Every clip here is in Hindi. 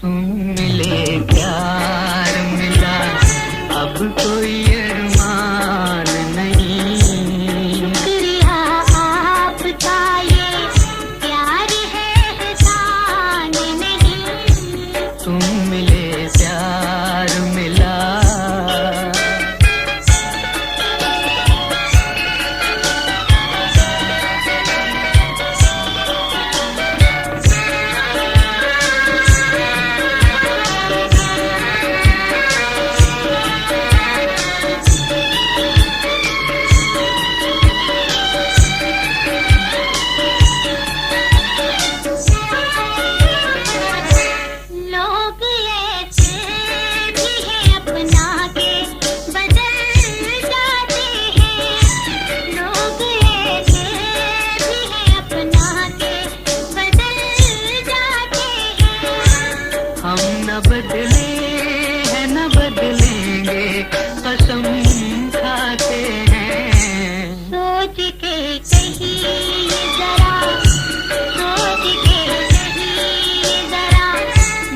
तुम मिले प्यार मिला, अब कोई अरमान नहीं। शुक्रिया आपका, ये प्यार है एहसान नहीं। तुम मिले प्यार मिला। हम न बदले हैं न बदलेंगे, कसम खाते हैं। सोच के कहिए जरा, सोच के कहिए जरा,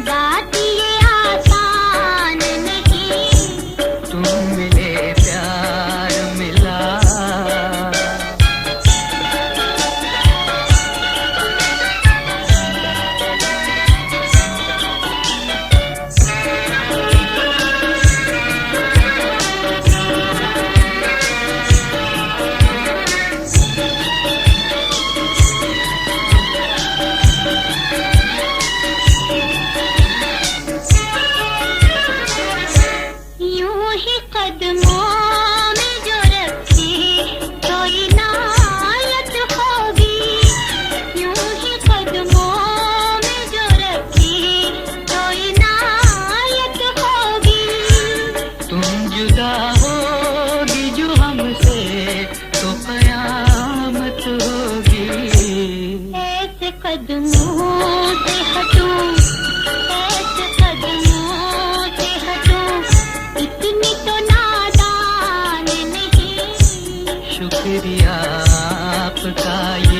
बात ये आसान नहीं। तुम मिले प्यार मिला। यूं ही कदमों में जो रखी तो इनायत होगी। यूं ही कदमों में जो रखी तो इनायत होगी। तुम जुदा होगी जो हमसे तो कयामत होगी। ऐसे कदमों से हटूं, ऐसे कदमों से हटूं, इतनी तो नादान नहीं। शुक्रिया आपका, ये